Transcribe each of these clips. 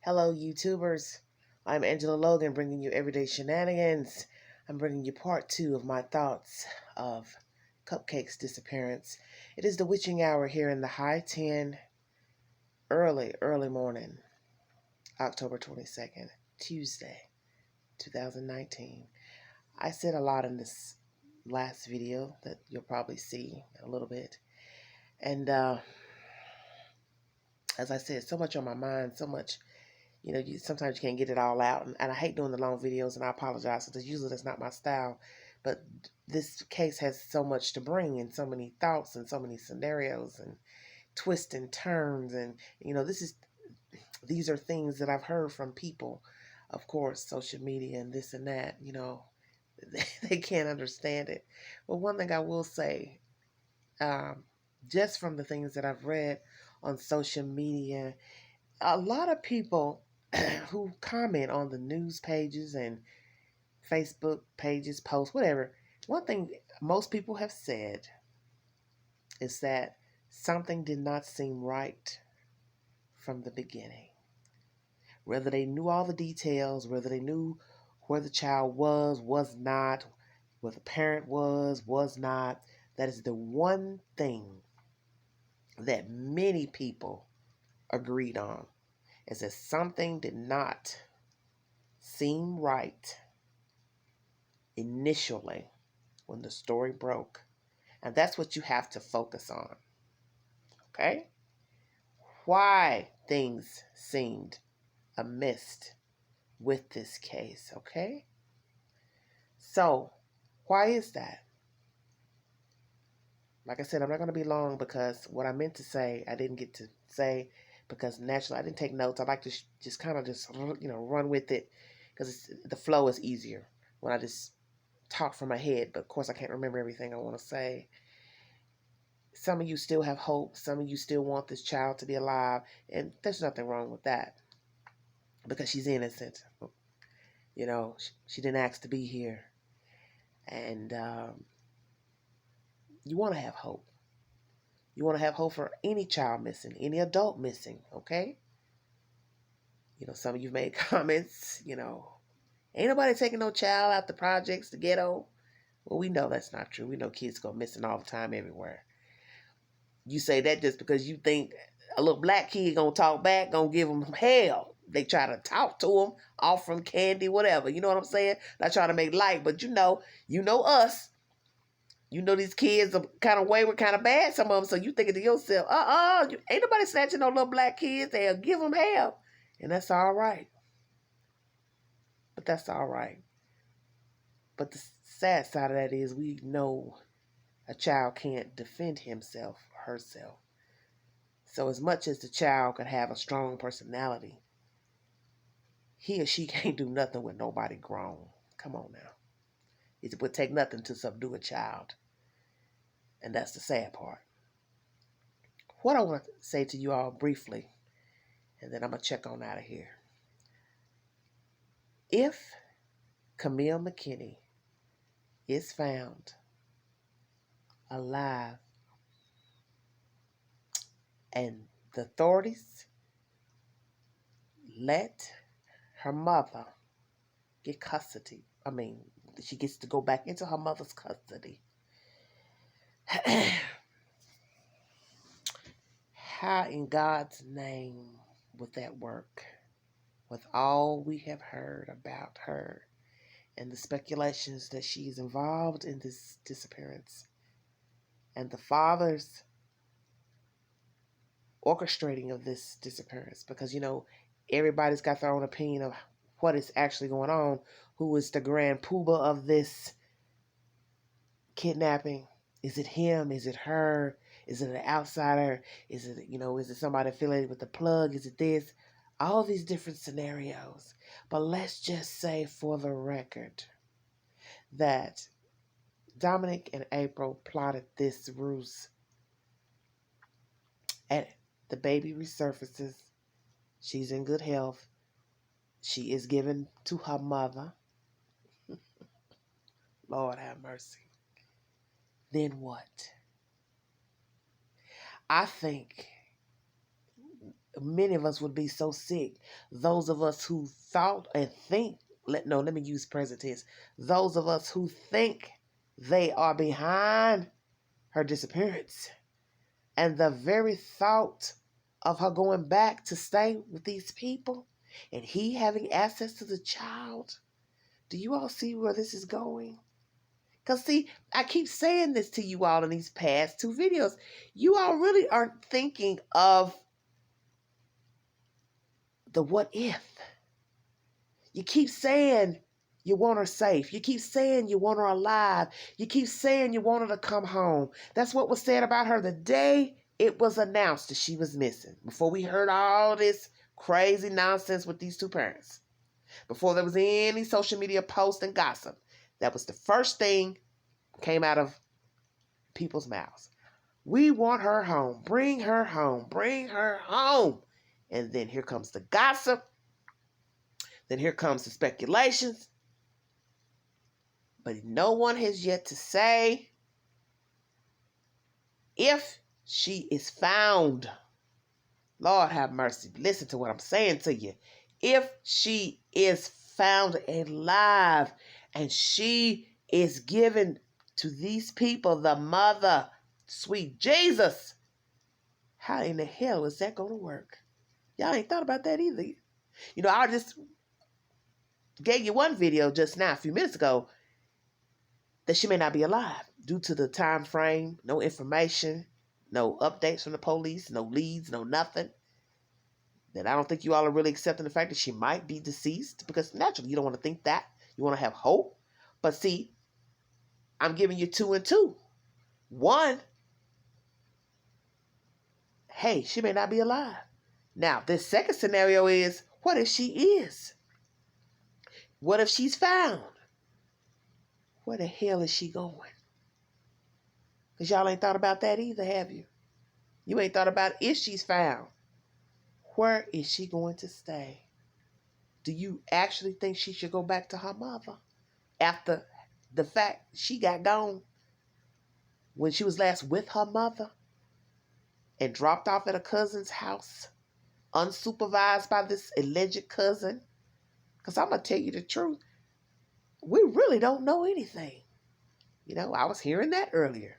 Hello, YouTubers. I'm Angela Logan, bringing you everyday shenanigans. I'm bringing you part 2 of my thoughts of Cupcake's disappearance. It is the witching hour here in the high 10, early morning, October 22nd, Tuesday, 2019. I said a lot in this last video that you'll probably see a little bit. And as I said, so much on my mind, so much. Sometimes you can't get it all out. And I hate doing the long videos, and I apologize because usually that's not my style. But this case has so much to bring, and so many thoughts, and so many scenarios, and twists and turns. And, these are things that I've heard from people, of course, social media and this and that, they can't understand it. But one thing I will say, just from the things that I've read on social media, a lot of people who comment on the news pages and Facebook pages, posts, whatever, one thing most people have said is that something did not seem right from the beginning. Whether they knew all the details, whether they knew where the child was not, where the parent was not, that is the one thing that many people agreed on, is that something did not seem right initially when the story broke. And that's what you have to focus on. Okay? Why things seemed amiss with this case. Okay? So, why is that? Like I said, I'm not going to be long because what I meant to say, I didn't get to say because naturally I didn't take notes. I like to just kind of run with it because the flow is easier when I just talk from my head. But of course, I can't remember everything I want to say. Some of you still have hope. Some of you still want this child to be alive. And there's nothing wrong with that because she's innocent. She didn't ask to be here. And you want to have hope. You want to have hope for any child missing, any adult missing, okay? Some of you made comments, ain't nobody taking no child out the projects, the ghetto. Well, we know that's not true. We know kids go missing all the time everywhere. You say that just because you think a little black kid gonna talk back, gonna give them hell. They try to talk to them, offer them candy, whatever. You know what I'm saying? Not trying to make light, but you know us. You know these kids are kind of wayward, kind of bad, some of them. So you thinking to yourself, ain't nobody snatching no little black kids. They'll give them hell. And that's all right. But that's all right. But the sad side of that is we know a child can't defend himself or herself. So as much as the child could have a strong personality, he or she can't do nothing with nobody grown. Come on now. It would take nothing to subdue a child. And that's the sad part. What I want to say to you all briefly, and then I'm going to check on out of here. If Camille McKinney is found alive and the authorities let her mother get custody, she gets to go back into her mother's custody, how in God's name would that work with all we have heard about her and the speculations that she's involved in this disappearance and the father's orchestrating of this disappearance? Because everybody's got their own opinion of what is actually going on. Who is the grand poobah of this kidnapping? Is it him? Is it her? Is it an outsider? Is it somebody affiliated with the plug? Is it this? All these different scenarios. But let's just say for the record that Dominic and April plotted this ruse. And the baby resurfaces. She's in good health. She is given to her mother. Lord have mercy. Then what? I think many of us would be so sick. Those of us who thought and think, let me use present tense. Those of us who think they are behind her disappearance. And the very thought of her going back to stay with these people and he having access to the child. Do you all see where this is going? Because, see, I keep saying this to you all in these past two videos. You all really aren't thinking of the what if. You keep saying you want her safe. You keep saying you want her alive. You keep saying you want her to come home. That's what was said about her the day it was announced that she was missing. Before we heard all this crazy nonsense with these two parents. Before there was any social media post and gossip. That was the first thing came out of people's mouths. We want her home. Bring her home. Bring her home. And then here comes the gossip. Then here comes the speculations. But no one has yet to say if she is found. Lord have mercy. Listen to what I'm saying to you. If she is found alive and she is given to these people, the mother, sweet Jesus, how in the hell is that going to work? Y'all ain't thought about that either. You know, I just gave you one video just now, a few minutes ago, that she may not be alive due to the time frame, no information, no updates from the police, no leads, no nothing. That I don't think you all are really accepting the fact that she might be deceased, because naturally you don't want to think that. You want to have hope. But see, I'm giving you two and two. One, hey, she may not be alive. Now, this second scenario is, what if she is? What if she's found? Where the hell is she going? Because y'all ain't thought about that either, have you? You ain't thought about if she's found. Where is she going to stay? Do you actually think she should go back to her mother after the fact she got gone when she was last with her mother and dropped off at a cousin's house, unsupervised by this alleged cousin? Because I'm going to tell you the truth. We really don't know anything. You know, I was hearing that earlier.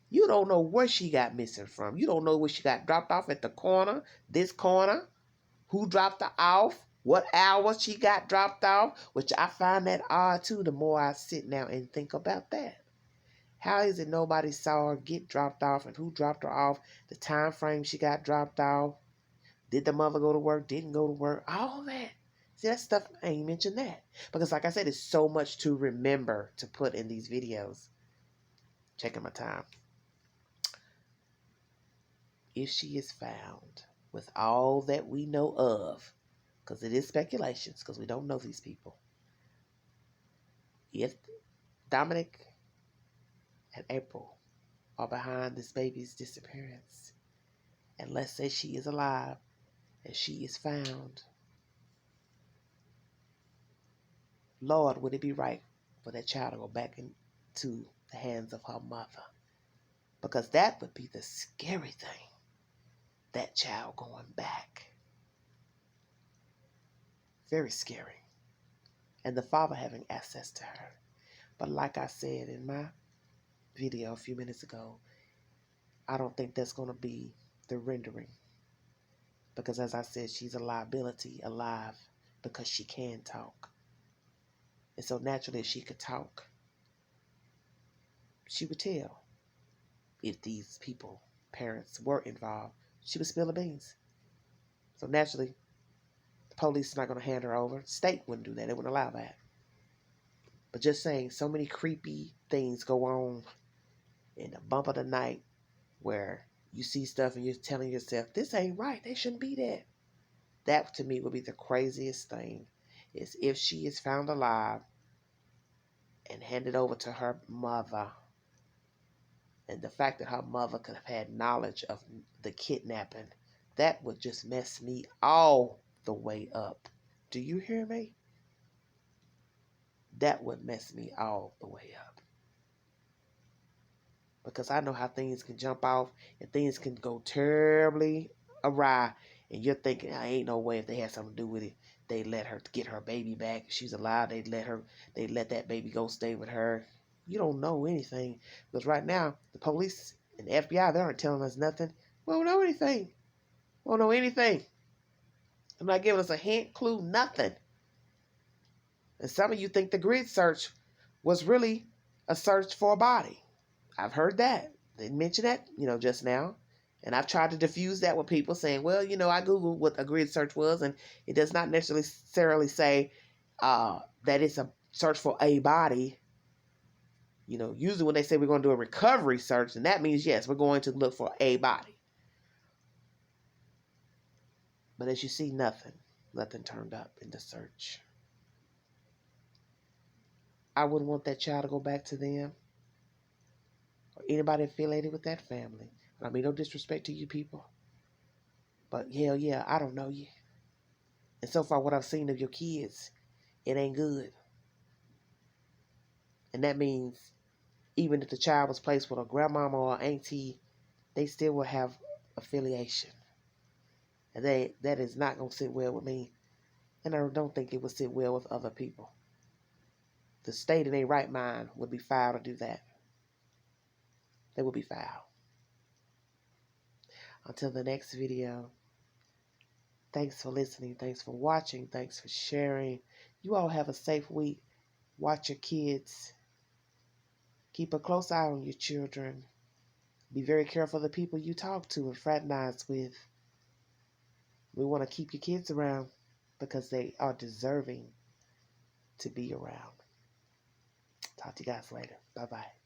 You don't know where she got missing from. You don't know where she got dropped off at the corner, this corner, who dropped her off, what hour she got dropped off, which I find that odd too the more I sit now and think about that. How is it nobody saw her get dropped off and who dropped her off, the time frame she got dropped off, did the mother go to work, didn't go to work, all that. See, that stuff, I ain't mentioned that. Because like I said, it's so much to remember to put in these videos. Checking my time. If she is found with all that we know of, because it is speculations, because we don't know these people. If Dominic and April are behind this baby's disappearance, and let's say she is alive and she is found, Lord, would it be right for that child to go back into the hands of her mother? Because that would be the scary thing, that child going back. Very scary. And the father having access to her. But like I said in my video a few minutes ago, I don't think that's going to be the rendering. Because as I said, she's a liability, alive, because she can talk. And so naturally, if she could talk, she would tell. If these people, parents, were involved, she would spill the beans. So naturally, the police are not going to hand her over. The state wouldn't do that. They wouldn't allow that. But just saying, so many creepy things go on in the bump of the night where you see stuff and you're telling yourself, this ain't right. They shouldn't be there. That to me would be the craziest thing, is if she is found alive and handed over to her mother. And the fact that her mother could have had knowledge of the kidnapping, that would just mess me all the way up. Do you hear me? That would mess me all the way up. Because I know how things can jump off and things can go terribly awry. And you're thinking, I ain't no way if they had something to do with it, they let her get her baby back. If she's alive, they let that baby go stay with her. You don't know anything. Because right now, the police and the FBI, they aren't telling us nothing. We don't know anything. We don't know anything. They're not giving us a hint, clue, nothing. And some of you think the grid search was really a search for a body. I've heard that. They mentioned that, just now. And I've tried to diffuse that with people saying, well, I Googled what a grid search was, and it does not necessarily say that it's a search for a body. Usually when they say we're going to do a recovery search, and that means, yes, we're going to look for a body. But as you see, nothing turned up in the search. I wouldn't want that child to go back to them or anybody affiliated with that family. I mean, no disrespect to you people, but hell yeah, I don't know you. And so far, what I've seen of your kids, it ain't good. And that means even if the child was placed with a grandmama or auntie, they still will have affiliation. And that is not going to sit well with me. And I don't think it would sit well with other people. The state in their right mind would be foul to do that. They would be foul. Until the next video, thanks for listening. Thanks for watching. Thanks for sharing. You all have a safe week. Watch your kids. Keep a close eye on your children. Be very careful of the people you talk to and fraternize with. We want to keep your kids around because they are deserving to be around. Talk to you guys later. Bye-bye.